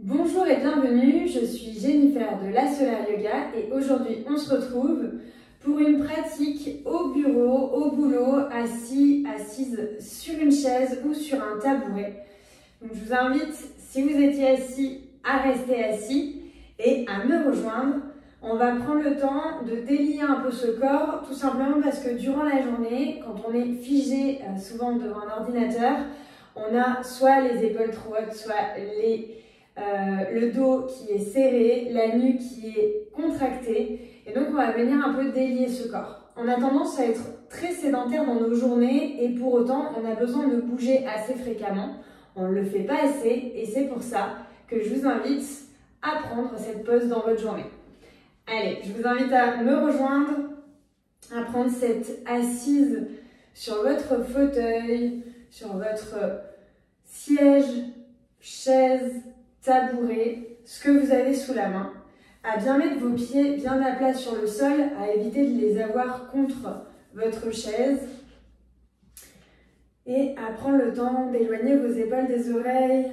Bonjour et bienvenue, je suis Jennifer de La Solar Yoga et aujourd'hui on se retrouve pour une pratique au bureau, au boulot, assis, assise sur une chaise ou sur un tabouret. Donc je vous invite, si vous étiez assis, à rester assis et à me rejoindre. On va prendre le temps de délier un peu ce corps, tout simplement parce que durant la journée, quand on est figé souvent devant un ordinateur, on a soit les épaules trop hautes, soit le dos qui est serré, la nuque qui est contractée. Et donc on va venir un peu délier ce corps. On a tendance à être très sédentaire dans nos journées et pour autant on a besoin de bouger assez fréquemment. On ne le fait pas assez et c'est pour ça que je vous invite à prendre cette pause dans votre journée. Allez, je vous invite à me rejoindre, à prendre cette assise sur votre fauteuil, sur votre siège, chaise, tabouret, ce que vous avez sous la main, à bien mettre vos pieds bien à plat sur le sol, à éviter de les avoir contre votre chaise et à prendre le temps d'éloigner vos épaules des oreilles,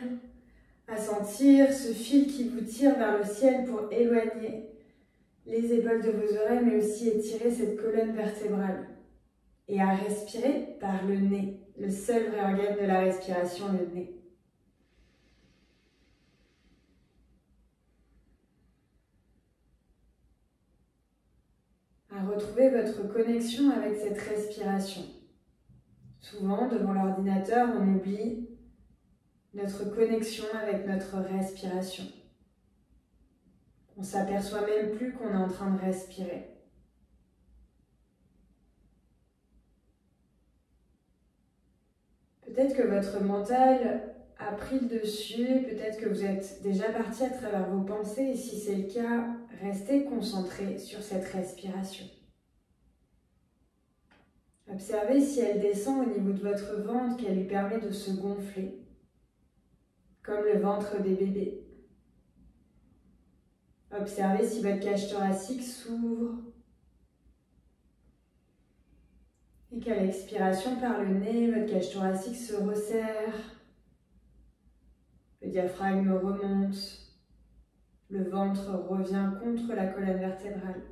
à sentir ce fil qui vous tire vers le ciel pour éloigner les épaules de vos oreilles, mais aussi étirer cette colonne vertébrale. Et à respirer par le nez, le seul vrai organe de la respiration, le nez. À retrouver votre connexion avec cette respiration. Souvent, devant l'ordinateur, on oublie notre connexion avec notre respiration. On ne s'aperçoit même plus qu'on est en train de respirer. Peut-être que votre mental a pris le dessus, peut-être que vous êtes déjà parti à travers vos pensées, et si c'est le cas, restez concentré sur cette respiration. Observez si elle descend au niveau de votre ventre, qu'elle lui permet de se gonfler, comme le ventre des bébés. Observez si votre cage thoracique s'ouvre et qu'à l'expiration par le nez, votre cage thoracique se resserre. Le diaphragme remonte, le ventre revient contre la colonne vertébrale.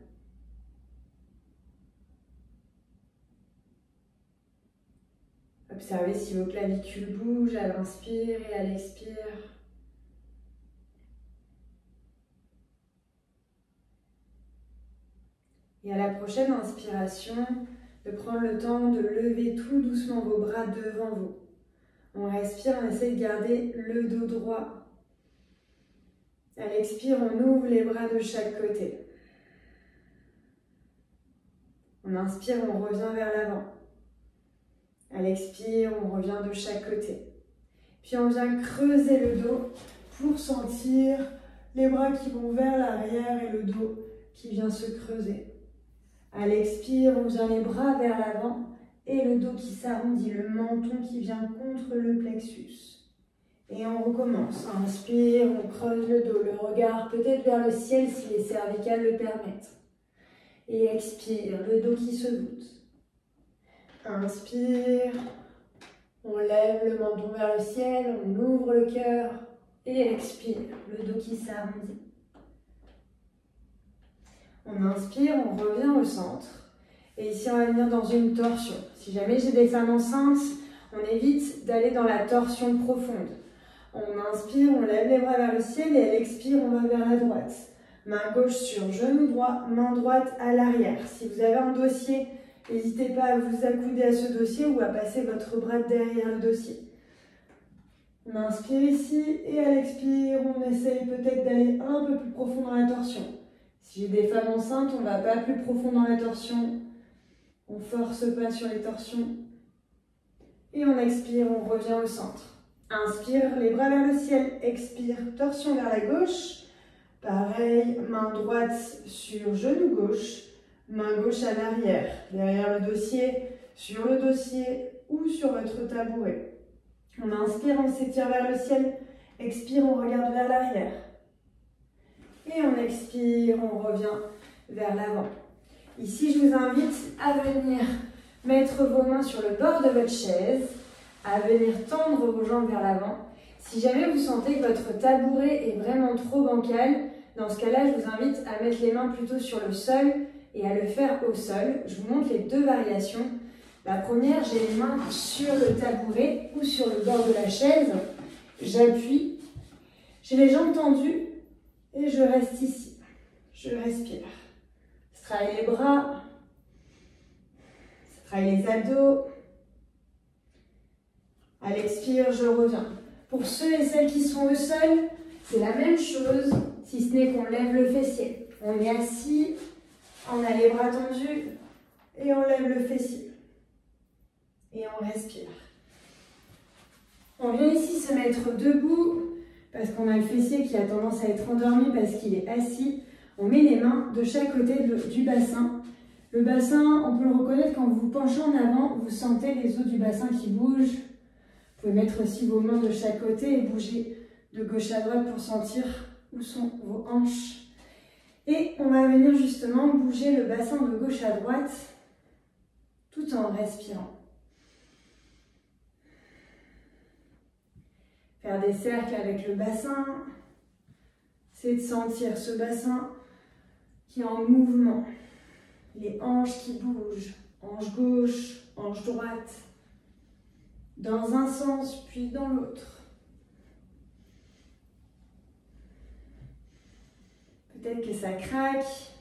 Observez si vos clavicules bougent à l'inspire et à l'expire. Et à la prochaine inspiration, de prendre le temps de lever tout doucement vos bras devant vous. On respire, on essaie de garder le dos droit. À l'expire, on ouvre les bras de chaque côté. On inspire, on revient vers l'avant. À l'expire, on revient de chaque côté. Puis on vient creuser le dos pour sentir les bras qui vont vers l'arrière et le dos qui vient se creuser. À l'expire, on vient les bras vers l'avant et le dos qui s'arrondit, le menton qui vient contre le plexus. Et on recommence. Inspire, on creuse le dos, le regard peut-être vers le ciel si les cervicales le permettent. Et expire, le dos qui se voûte. Inspire, on lève le menton vers le ciel, on ouvre le cœur et expire, le dos qui s'arrondit. On inspire, on revient au centre. Et ici, on va venir dans une torsion. Si jamais j'ai des femmes enceintes, on évite d'aller dans la torsion profonde. On inspire, on lève les bras vers le ciel et à l'expire, on va vers la droite. Main gauche sur genou droit, main droite à l'arrière. Si vous avez un dossier, n'hésitez pas à vous accouder à ce dossier ou à passer votre bras derrière le dossier. On inspire ici et à l'expire, on essaye peut-être d'aller un peu plus profond dans la torsion. Si j'ai des femmes enceintes, on ne va pas plus profond dans la torsion. On ne force pas sur les torsions. Et on expire, on revient au centre. Inspire, les bras vers le ciel. Expire, torsion vers la gauche. Pareil, main droite sur genou gauche. Main gauche à l'arrière, derrière le dossier, sur le dossier ou sur votre tabouret. On inspire, on s'étire vers le ciel. Expire, on regarde vers l'arrière. Et on expire, on revient vers l'avant. Ici, je vous invite à venir mettre vos mains sur le bord de votre chaise, à venir tendre vos jambes vers l'avant. Si jamais vous sentez que votre tabouret est vraiment trop bancal, dans ce cas-là, je vous invite à mettre les mains plutôt sur le sol et à le faire au sol. Je vous montre les deux variations. La première, j'ai les mains sur le tabouret ou sur le bord de la chaise. J'appuie, j'ai les jambes tendues et je reste ici. Je respire. Je travaille les bras, je travaille les abdos. À l'expire, je reviens. Pour ceux et celles qui sont au sol, c'est la même chose, si ce n'est qu'on lève le fessier. On est assis, on a les bras tendus et on lève le fessier. Et on respire. On vient ici se mettre debout parce qu'on a le fessier qui a tendance à être endormi parce qu'il est assis. On met les mains de chaque côté du bassin. Le bassin, on peut le reconnaître quand vous vous penchez en avant, vous sentez les os du bassin qui bougent. Vous pouvez mettre aussi vos mains de chaque côté et bouger de gauche à droite pour sentir où sont vos hanches. Et on va venir justement bouger le bassin de gauche à droite tout en respirant. Faire des cercles avec le bassin, c'est de sentir ce bassin qui est en mouvement. Les hanches qui bougent, hanche gauche, hanche droite, dans un sens puis dans l'autre. Peut-être que ça craque.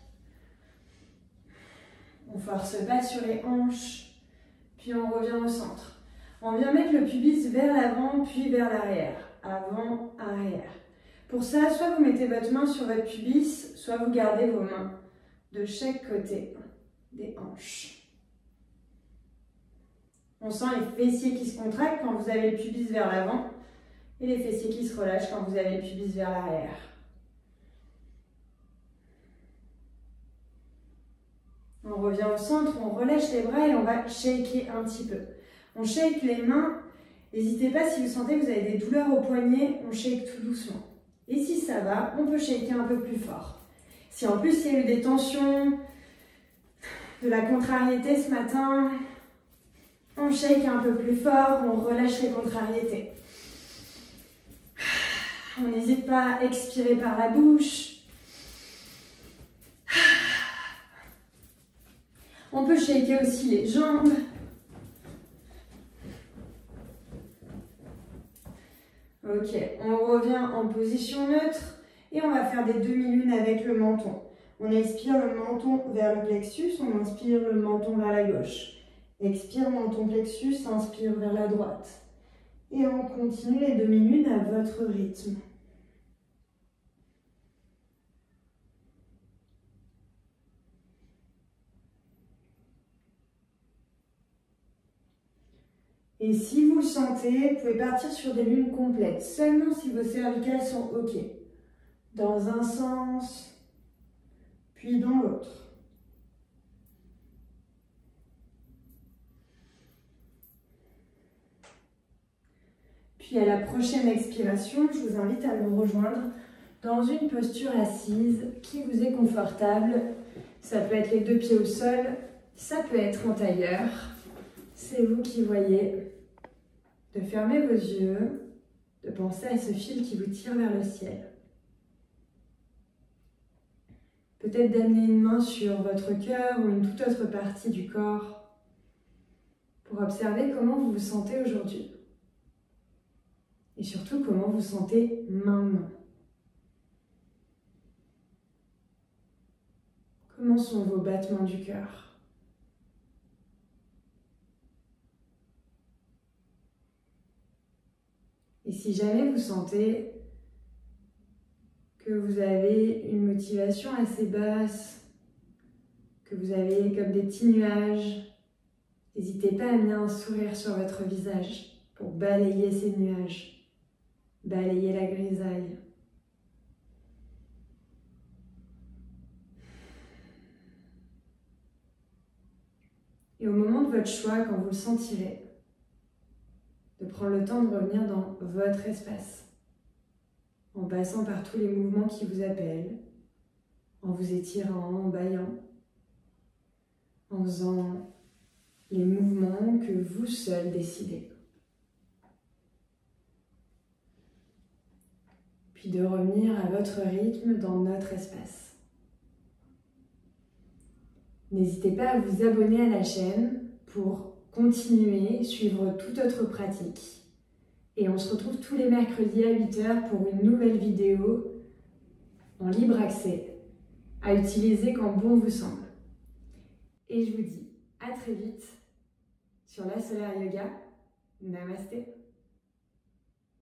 On force pas sur les hanches, puis on revient au centre. On vient mettre le pubis vers l'avant, puis vers l'arrière. Avant, arrière. Pour ça, soit vous mettez votre main sur votre pubis, soit vous gardez vos mains de chaque côté des hanches. On sent les fessiers qui se contractent quand vous avez le pubis vers l'avant et les fessiers qui se relâchent quand vous avez le pubis vers l'arrière. On revient au centre, on relâche les bras et on va shaker un petit peu. On shake les mains. N'hésitez pas, si vous sentez que vous avez des douleurs au poignet, on shake tout doucement. Et si ça va, on peut shaker un peu plus fort. Si en plus il y a eu des tensions, de la contrariété ce matin, on shake un peu plus fort, on relâche les contrariétés. On n'hésite pas à expirer par la bouche. On peut shaker aussi les jambes. Ok, on revient en position neutre et on va faire des demi-lunes avec le menton. On expire le menton vers le plexus, on inspire le menton vers la gauche. Expire, menton plexus, inspire vers la droite. Et on continue les demi-lunes à votre rythme. Et si vous le sentez, vous pouvez partir sur des lunes complètes, seulement si vos cervicales sont OK. Dans un sens, puis dans l'autre. Puis à la prochaine expiration, je vous invite à me rejoindre dans une posture assise qui vous est confortable. Ça peut être les deux pieds au sol, ça peut être en tailleur. C'est vous qui voyez. De fermer vos yeux, de penser à ce fil qui vous tire vers le ciel. Peut-être d'amener une main sur votre cœur ou une toute autre partie du corps pour observer comment vous vous sentez aujourd'hui. Et surtout, comment vous vous sentez maintenant. Comment sont vos battements du cœur? Et si jamais vous sentez que vous avez une motivation assez basse, que vous avez comme des petits nuages, n'hésitez pas à amener un sourire sur votre visage pour balayer ces nuages, balayer la grisaille. Et au moment de votre choix, quand vous le sentirez, de prendre le temps de revenir dans votre espace, en passant par tous les mouvements qui vous appellent, en vous étirant, en bâillant, en faisant les mouvements que vous seul décidez. puis de revenir à votre rythme dans notre espace. N'hésitez pas à vous abonner à la chaîne pour continuer, suivre toute autre pratique. Et on se retrouve tous les mercredis à 8 h pour une nouvelle vidéo en libre accès, à utiliser quand bon vous semble. Et je vous dis à très vite sur la Solaire Yoga. Namasté.